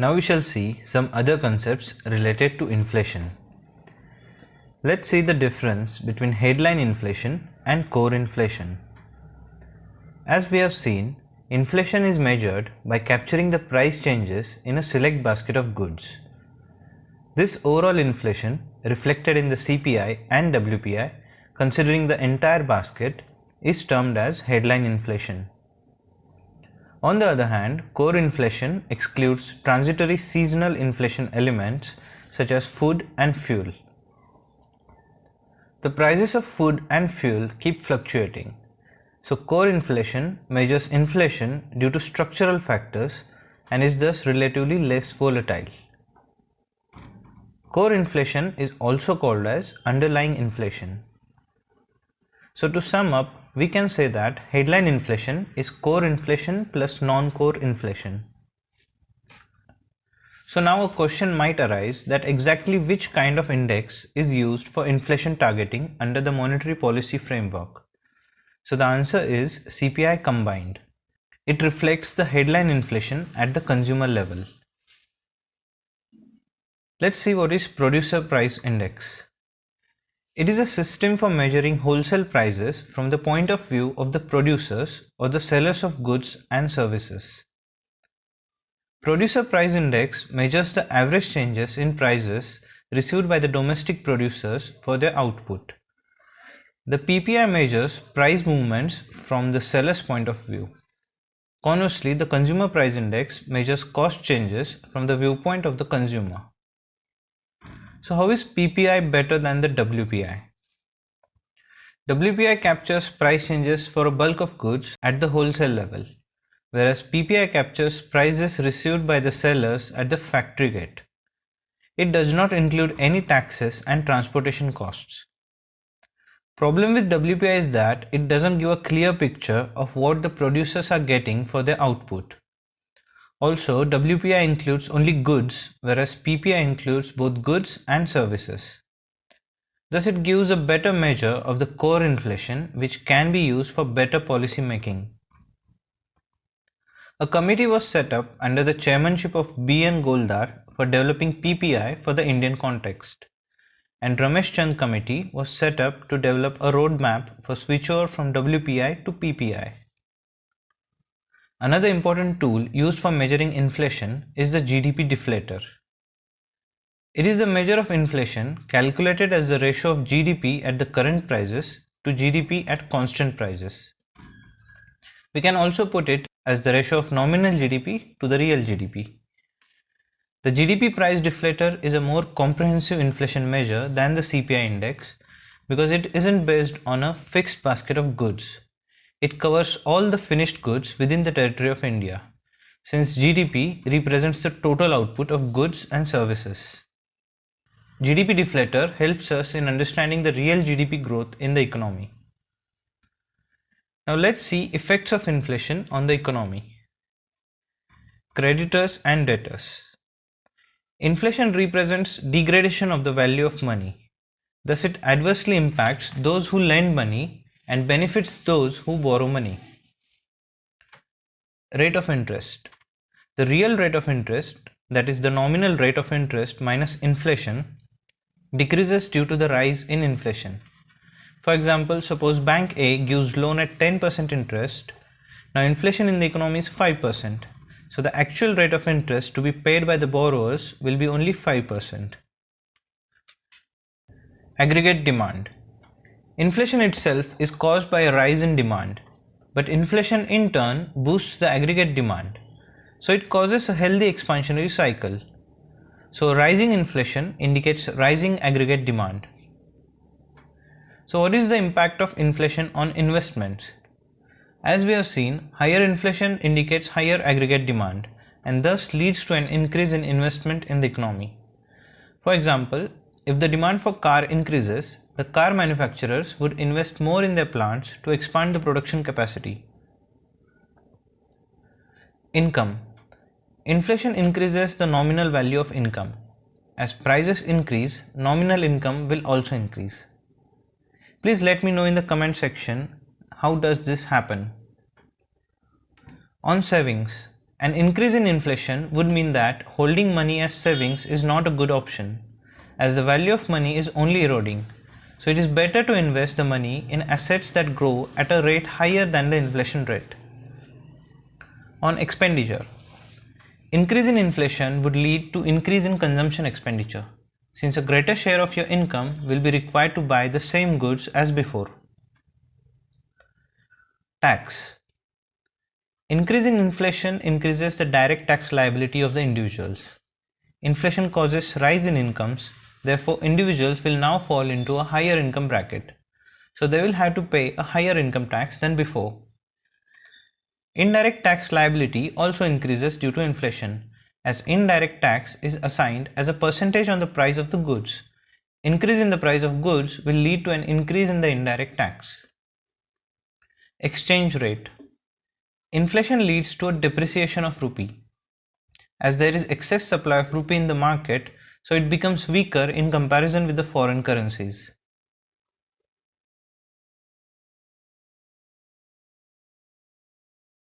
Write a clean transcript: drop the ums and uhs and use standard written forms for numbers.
Now we shall see some other concepts related to inflation. Let's see the difference between headline inflation and core inflation. As we have seen, inflation is measured by capturing the price changes in a select basket of goods. This overall inflation, reflected in the CPI and WPI, considering the entire basket, is termed as headline inflation. On the other hand, core inflation excludes transitory seasonal inflation elements such as food and fuel. The prices of food and fuel keep fluctuating, so core inflation measures inflation due to structural factors and is thus relatively less volatile. Core inflation is also called as underlying inflation. So to sum up, we can say that headline inflation is core inflation plus non-core inflation. So now a question might arise that exactly which kind of index is used for inflation targeting under the monetary policy framework. So the answer is CPI combined. It reflects the headline inflation at the consumer level. Let's see what is Producer Price Index. It is a system for measuring wholesale prices from the point of view of the producers or the sellers of goods and services. Producer Price Index measures the average changes in prices received by the domestic producers for their output. The PPI measures price movements from the seller's point of view. Conversely, the Consumer Price Index measures cost changes from the viewpoint of the consumer. So how is PPI better than the WPI? WPI captures price changes for a bulk of goods at the wholesale level, whereas PPI captures prices received by the sellers at the factory gate. It does not include any taxes and transportation costs. Problem with WPI is that it doesn't give a clear picture of what the producers are getting for their output. Also, WPI includes only goods, whereas PPI includes both goods and services. Thus, it gives a better measure of the core inflation, which can be used for better policy making. A committee was set up under the chairmanship of B.N. Goldar for developing PPI for the Indian context, and Ramesh Chand Committee was set up to develop a roadmap for switchover from WPI to PPI. Another important tool used for measuring inflation is the GDP Deflator. It is a measure of inflation calculated as the ratio of GDP at the current prices to GDP at constant prices. We can also put it as the ratio of nominal GDP to the real GDP. The GDP price deflator is a more comprehensive inflation measure than the CPI index because it isn't based on a fixed basket of goods. It covers all the finished goods within the territory of India, since GDP represents the total output of goods and services. GDP deflator helps us in understanding the real GDP growth in the economy. Now let's see effects of inflation on the economy. Creditors and debtors. Inflation represents degradation of the value of money. Thus it adversely impacts those who lend money and benefits those who borrow money. Rate of interest. The real rate of interest, that is the nominal rate of interest minus inflation, decreases due to the rise in inflation. For example, suppose Bank A gives loan at 10% interest. Now inflation in the economy is 5%. So the actual rate of interest to be paid by the borrowers will be only 5%. Aggregate demand. Inflation itself is caused by a rise in demand, but inflation in turn boosts the aggregate demand. So it causes a healthy expansionary cycle. So rising inflation indicates rising aggregate demand. So what is the impact of inflation on investments? As we have seen, higher inflation indicates higher aggregate demand and thus leads to an increase in investment in the economy. For example, if the demand for car increases, the car manufacturers would invest more in their plants to expand the production capacity. Income. Inflation increases the nominal value of income. As prices increase, nominal income will also increase. Please let me know in the comment section, how does this happen? On savings, An increase in inflation would mean that holding money as savings is not a good option, as the value of money is only eroding. So it is better to invest the money in assets that grow at a rate higher than the inflation rate. On expenditure. Increase in inflation would lead to increase in consumption expenditure, since a greater share of your income will be required to buy the same goods as before. Tax. Increase in inflation increases the direct tax liability of the individuals. Inflation causes rise in incomes, therefore individuals will now fall into a higher income bracket, so they will have to pay a higher income tax than before. Indirect tax liability also increases due to inflation, as indirect tax is assigned as a percentage on the price of the goods. Increase in the price of goods will lead to an increase in the indirect tax. Exchange rate. Inflation leads to a depreciation of rupee. As there is excess supply of rupee in the market, so it becomes weaker in comparison with the foreign currencies.